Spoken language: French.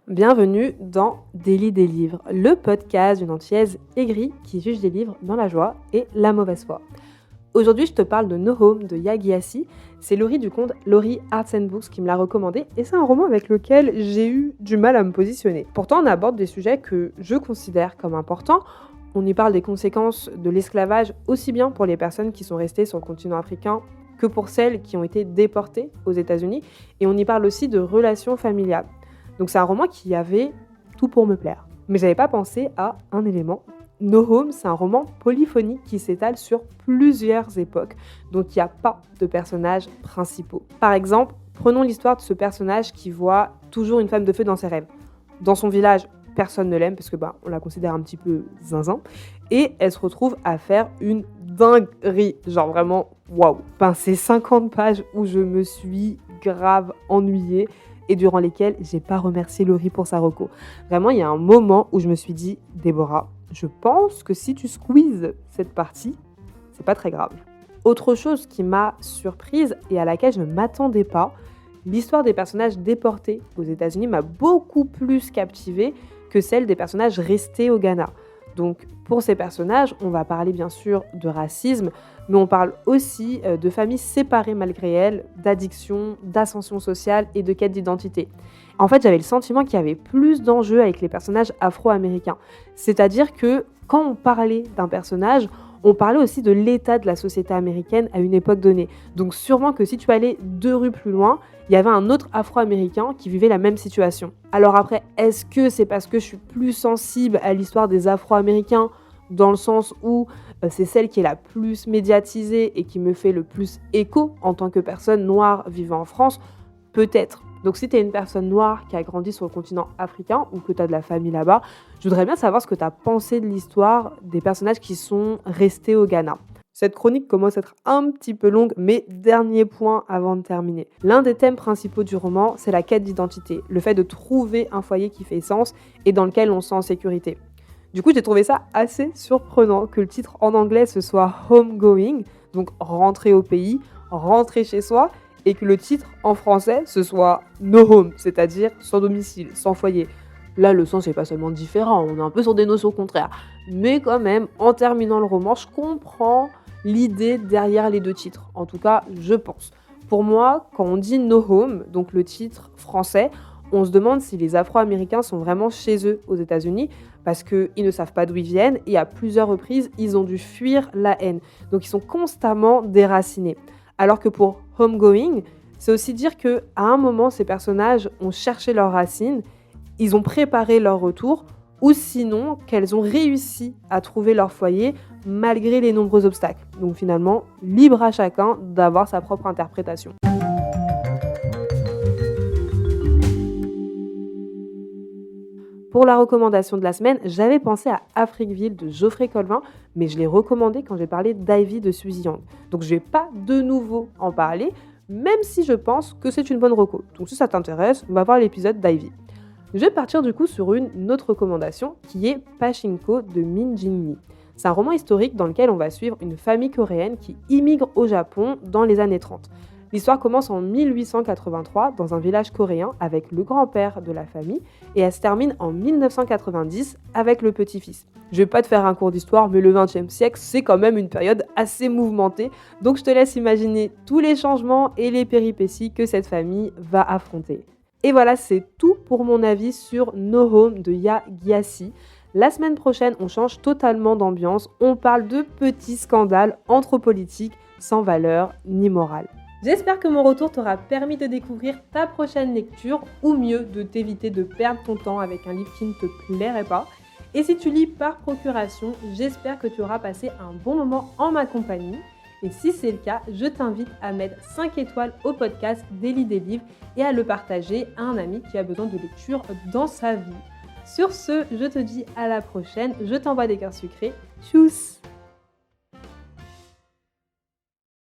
Bienvenue dans Délit des livres, le podcast d'une antillaise aigrie qui juge des livres dans la joie et la mauvaise foi. Aujourd'hui, je te parle de No Home de Yaa Gyasi. C'est Laurie du compte Laurie Arts and Books qui me l'a recommandé et c'est un roman avec lequel j'ai eu du mal à me positionner. Pourtant, on aborde des sujets que je considère comme importants. On y parle des conséquences de l'esclavage aussi bien pour les personnes qui sont restées sur le continent africain que pour celles qui ont été déportées aux États-Unis. Et on y parle aussi de relations familiales. Donc c'est un roman qui avait tout pour me plaire. Mais j'avais pas pensé à un élément. No Home, c'est un roman polyphonique qui s'étale sur plusieurs époques, donc il n'y a pas de personnages principaux. Par exemple, prenons l'histoire de ce personnage qui voit toujours une femme de feu dans ses rêves. Dans son village, personne ne l'aime parce que on la considère un petit peu zinzin, et elle se retrouve à faire une dinguerie, genre vraiment waouh. C'est 50 pages où je me suis grave ennuyée et durant lesquelles j'ai pas remercié Laurie pour sa reco. Vraiment, il y a un moment où je me suis dit, Déborah, je pense que si tu squeezes cette partie, c'est pas très grave. Autre chose qui m'a surprise et à laquelle je ne m'attendais pas, l'histoire des personnages déportés aux États-Unis m'a beaucoup plus captivée que celle des personnages restés au Ghana. Donc pour ces personnages, on va parler bien sûr de racisme, mais on parle aussi de familles séparées malgré elles, d'addiction, d'ascension sociale et de quête d'identité. En fait, j'avais le sentiment qu'il y avait plus d'enjeux avec les personnages afro-américains. C'est-à-dire que quand on parlait d'un personnage, on parlait aussi de l'état de la société américaine à une époque donnée. Donc sûrement que si tu allais 2 rues plus loin, il y avait un autre afro-américain qui vivait la même situation. Alors après, est-ce que c'est parce que je suis plus sensible à l'histoire des afro-américains dans le sens où c'est celle qui est la plus médiatisée et qui me fait le plus écho en tant que personne noire vivant en France? Peut-être. Donc si tu es une personne noire qui a grandi sur le continent africain ou que tu as de la famille là-bas, je voudrais bien savoir ce que tu as pensé de l'histoire des personnages qui sont restés au Ghana. Cette chronique commence à être un petit peu longue, mais dernier point avant de terminer. L'un des thèmes principaux du roman, c'est la quête d'identité, le fait de trouver un foyer qui fait sens et dans lequel on se sent en sécurité. Du coup, j'ai trouvé ça assez surprenant que le titre en anglais ce soit Homegoing, donc rentrer au pays, rentrer chez soi, et que le titre en français ce soit No Home, c'est-à-dire sans domicile, sans foyer. Là, le sens n'est pas seulement différent, on est un peu sur des notions contraires. Mais quand même, en terminant le roman, je comprends l'idée derrière les 2 titres. En tout cas, je pense. Pour moi, quand on dit No Home, donc le titre français, on se demande si les Afro-Américains sont vraiment chez eux aux États-Unis parce qu'ils ne savent pas d'où ils viennent et à plusieurs reprises, ils ont dû fuir la haine. Donc ils sont constamment déracinés. Alors que pour Homegoing, c'est aussi dire qu'à un moment, ces personnages ont cherché leurs racines, ils ont préparé leur retour, ou sinon qu'elles ont réussi à trouver leur foyer malgré les nombreux obstacles. Donc finalement, libre à chacun d'avoir sa propre interprétation. Pour la recommandation de la semaine, j'avais pensé à Afriqueville de Geoffrey Colvin, mais je l'ai recommandé quand j'ai parlé d'Ivy de Suzy Yang. Donc je ne vais pas de nouveau en parler, même si je pense que c'est une bonne reco. Donc si ça t'intéresse, on va voir l'épisode d'Ivy. Je vais partir du coup sur une autre recommandation qui est Pachinko de Min Jin-mi. C'est un roman historique dans lequel on va suivre une famille coréenne qui immigre au Japon dans les années 30. L'histoire commence en 1883 dans un village coréen avec le grand-père de la famille et elle se termine en 1990 avec le petit-fils. Je vais pas te faire un cours d'histoire, mais le XXe siècle, c'est quand même une période assez mouvementée, donc je te laisse imaginer tous les changements et les péripéties que cette famille va affronter. Et voilà, c'est tout pour mon avis sur No Home de Yaa Gyasi. La semaine prochaine, on change totalement d'ambiance, on parle de petits scandales entre politiques sans valeur ni morale. J'espère que mon retour t'aura permis de découvrir ta prochaine lecture, ou mieux, de t'éviter de perdre ton temps avec un livre qui ne te plairait pas. Et si tu lis par procuration, j'espère que tu auras passé un bon moment en ma compagnie. Et si c'est le cas, je t'invite à mettre 5 étoiles au podcast Délit des livres et à le partager à un ami qui a besoin de lecture dans sa vie. Sur ce, je te dis à la prochaine, je t'envoie des cœurs sucrés. Tchuss!